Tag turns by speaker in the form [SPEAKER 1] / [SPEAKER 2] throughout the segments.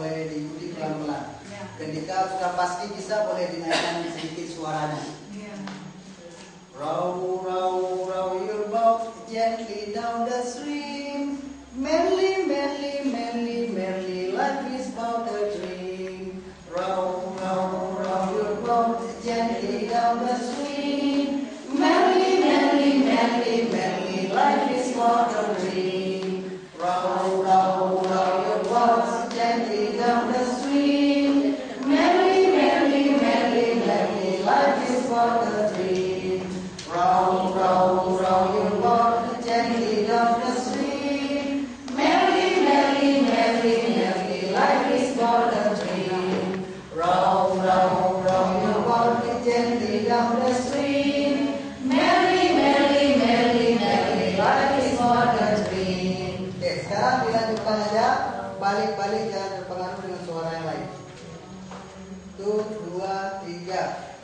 [SPEAKER 1] boleh diikuti pelan-pelan. Ketika sudah pasti bisa, boleh dinaikkan sedikit suaranya. Row, row, row your boat gently down the stream. Merrily, merrily, merrily, merrily, life is but a dream. Row, row, row your boat gently down the stream. Merrily, merrily, merrily, merrily, life is but a dream. Row, row, row your boat gently down the stream. Merrily, merrily, merrily, merrily, life is but a dream. Row, row, row your boat gently down the stream. Merrily, merrily, merrily, merrily, life is but a dream. Row, row, row your boat gently down the stream. Merrily, merrily, merrily, merrily, life is but a dream. Oke, sekarang dilanjutkan aja. Balik-balik, jangan terpengaruh dengan suara yang lain. 1, 2, 3.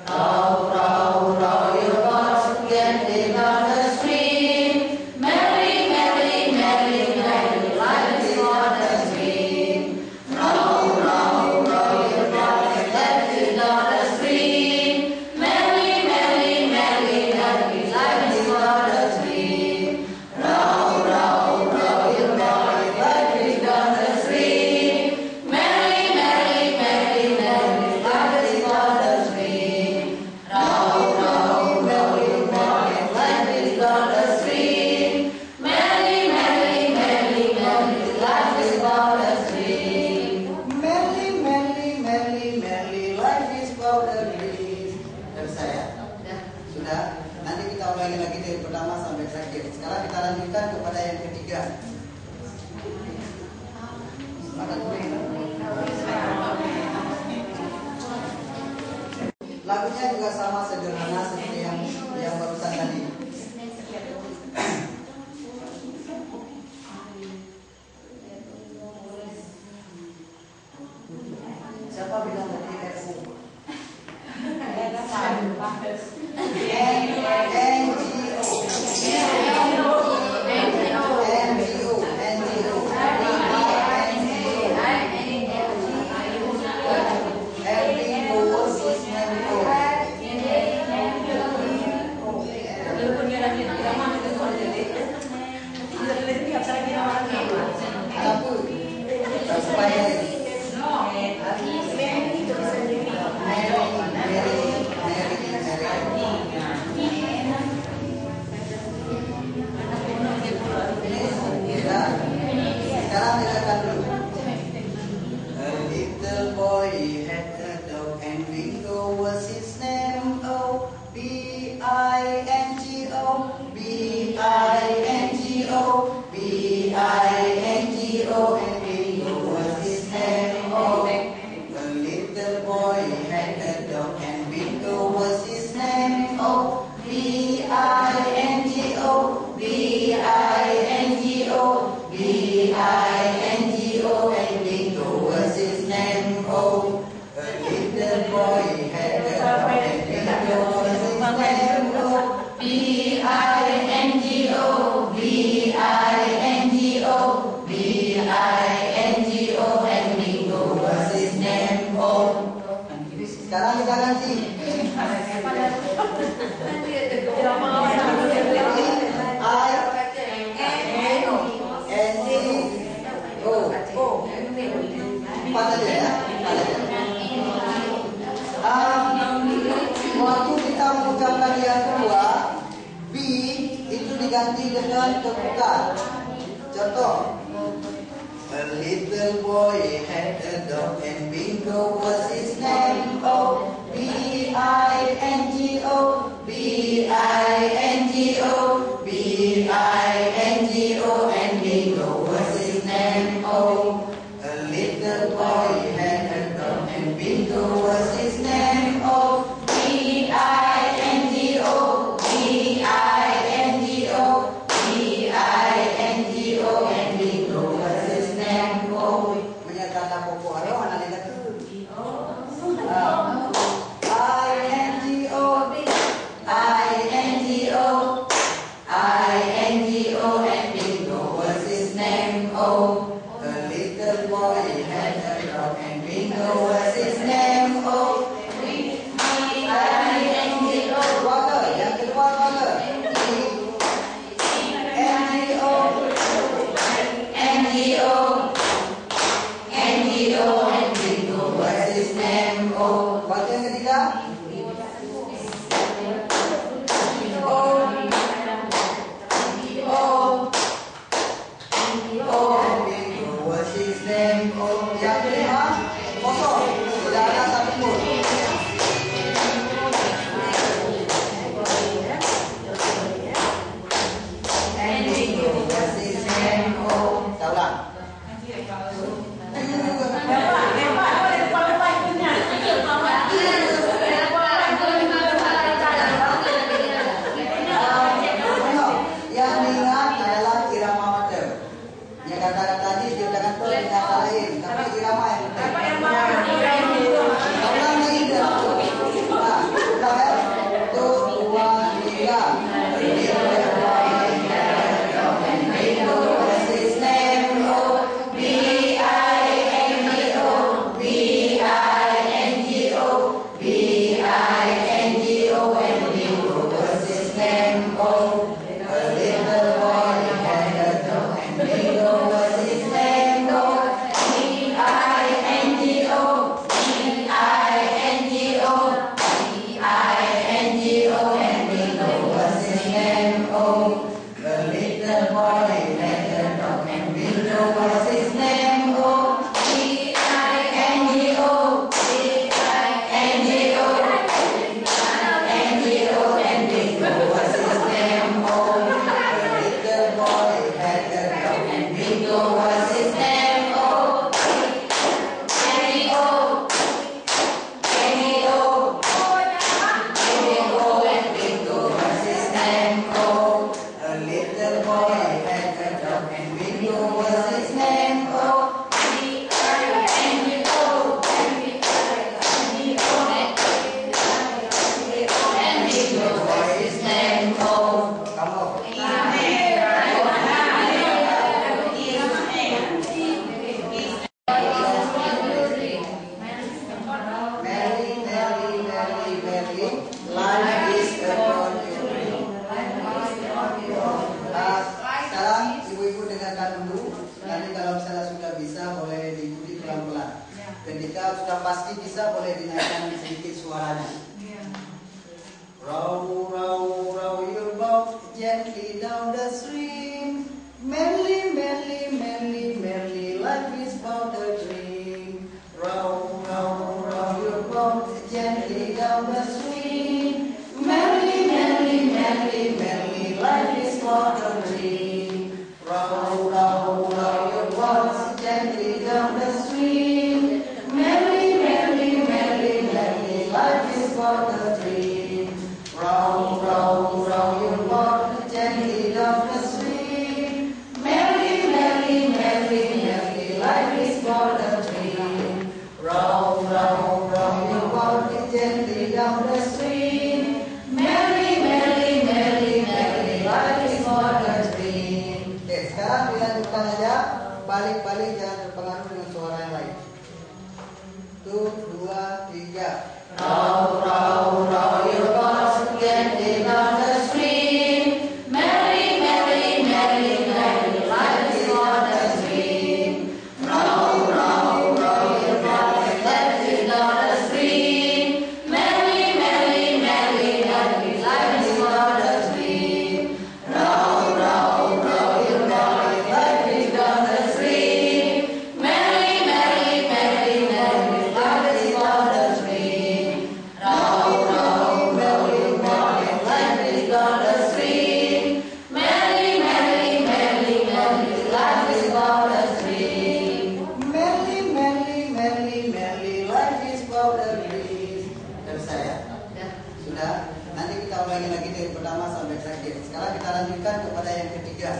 [SPEAKER 1] Row, row, row your boat gently down the stream. Merrily, merrily, merrily, merrily, life is but a dream. Row, row, row your boat gently down the stream. Merrily, merrily, merrily, merrily, life is but a dream. Row, row, row your boat gently down the stream. Merrily, merrily, merrily, merrily, life is but a dream. Row, row, row your boat gently down the stream. Merrily, merrily, merrily, merrily, life is but a dream. Merrily, merrily, merrily, merrily, life is but a dream. Dari saya? Sudah? Nanti kita ulangi lagi dari pertama sampai terakhir. Sekarang kita lanjutkan kepada yang ketiga. Lagunya juga sama sederhana seperti yang barusan tadi. Siapa bilang tadi RU? Sekarang dengarkan dulu. A little boy had a dog and Bingo was his name. Oh, B-I-N-G-O, B-I-N-G-O, B-I-N-G-O, and Bingo was his name. Oh, a little boy had a dog and Bingo was his name. Oh, B-I-N-G-O, B-I-N-G-O, B-I-N-G-O, and Bingo was his name. Oh, a little boy had a dog and Bingo was his name. Oh, B-I-N-G-O, B-I-N-G-O, B-I-N-G-O, and Bingo was his name. Oh, sekarang kita ganti. Empat aja ya. Waktu kita mengucapkan yang kedua, B itu diganti dengan kebuka. Contoh, a little boy had a dog and Bingo was his name. Oh, B-I-N-G-O, B-I-N-G-O, B-I-N-G-O, and Bingo was his name. Oh, a little boy had a dog and Bingo was his name. Oh, B-I-N-G-O, B-I-N-G-O, B-I-N-G-O, and Bingo was his name. Oh, menyatakan pokok halo mana lihat tuh. I-N-G-O, I-N-G-O, I-N-G-O, and Bingo was his name. Oh, a little boy had a dog and bingo was his name. Oh, B-I-N-G-O. Walker, yang kedua Walker. N-G-O. N-G-O. N-G-O and bingo was his name. Oh, Walker yang ketiga. Ketika sudah pasti bisa, boleh dinaikkan sedikit suaranya. Row, row, row your boat gently down the stream. Merrily, merrily, merrily, merrily, life is but a dream. Row, row, row your boat gently down the stream. Merrily, merrily, merrily, merrily, life is but a dream. Row, row, row your boat gently down the stream. Merrily, merrily, merrily, merrily, life is but a dream. Row, row, row your boat gently down the stream. Merrily, merrily, merrily, merrily, life is but a dream. Row, row, row your boat gently down the stream. Merrily, merrily, merrily, merrily, life is but a dream. Oke, sekarang dilanjutkan aja. Balik-balik, jangan terpengaruh dengan suara yang lain. 1, 2, 3. Row, row, row your boat gently down the stream. Merrily, merrily, merrily, merrily, life is but a dream. Row, row, row your boat gently down the stream. Merrily, merrily, merrily, merrily, life is but a dream. Row, row, row your boat gently down the stream. Merrily, merrily, merrily, merrily, life is but a dream. Row, row, row your boat gently down the stream. Merrily, merrily, merrily, merrily, life is but a dream. Merrily, merrily, merrily, merrily, life is but a dream. Dari saya? Sudah? Nanti kita ulangi lagi dari pertama sampai terakhir. Sekarang kita lanjutkan kepada yang ketiga.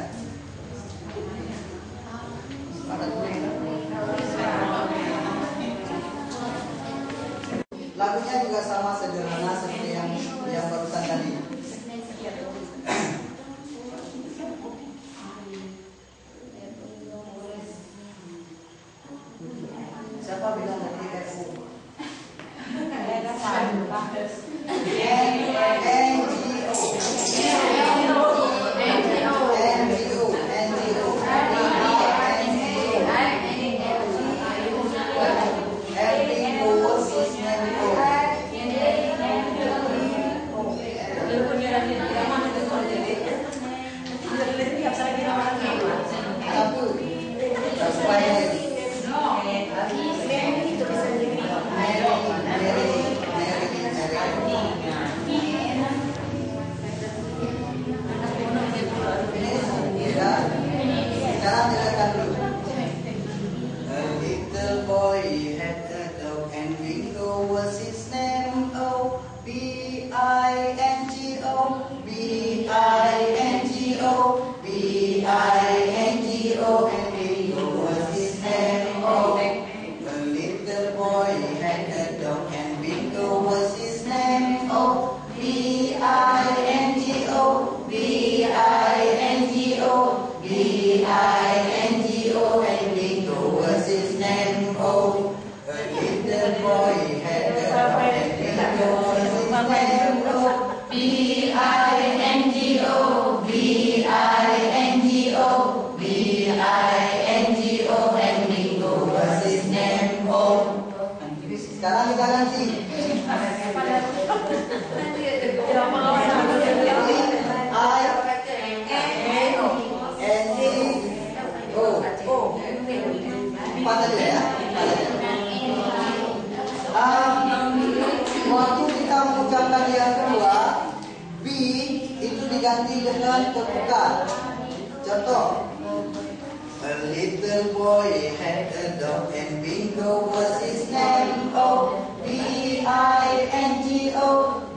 [SPEAKER 1] Lagunya juga sama sederhana seperti yang barusan tadi. Siapa bilang tadi FU? Sekarang kita ganti. Empat aja ya. Waktu kita mengucapkan yang kedua, B itu diganti dengan terbuka. Contoh. A little boy had a dog and Bingo was his name. O B-I-N-G-O,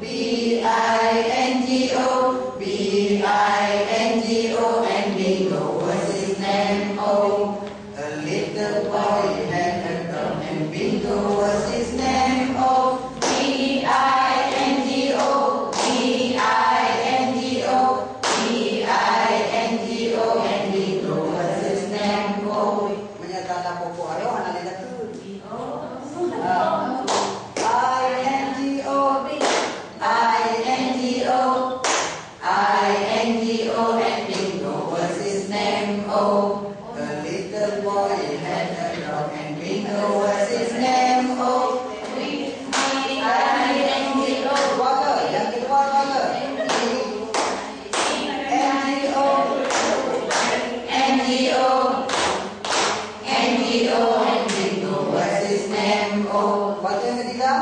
[SPEAKER 1] B-I-N-G-O, B-I-N-G-O, and Bingo was his name. Oh, a little boy had a dog and Bingo was his name. Oh, B-I-N-G-O, B-I-N-G-O, B-I-N-G-O, and Bingo was his name. Oh, menyatakan apa alo anak lihat tu. I-N-G-O, and Bingo was his name. Oh, a little boy had a dog and Bingo was his name. Oh, I-N-G-O. Water, yang kedua water. N-G-O, N-G-O, N-G-O, and Bingo was his name. Oh, water yang ketiga.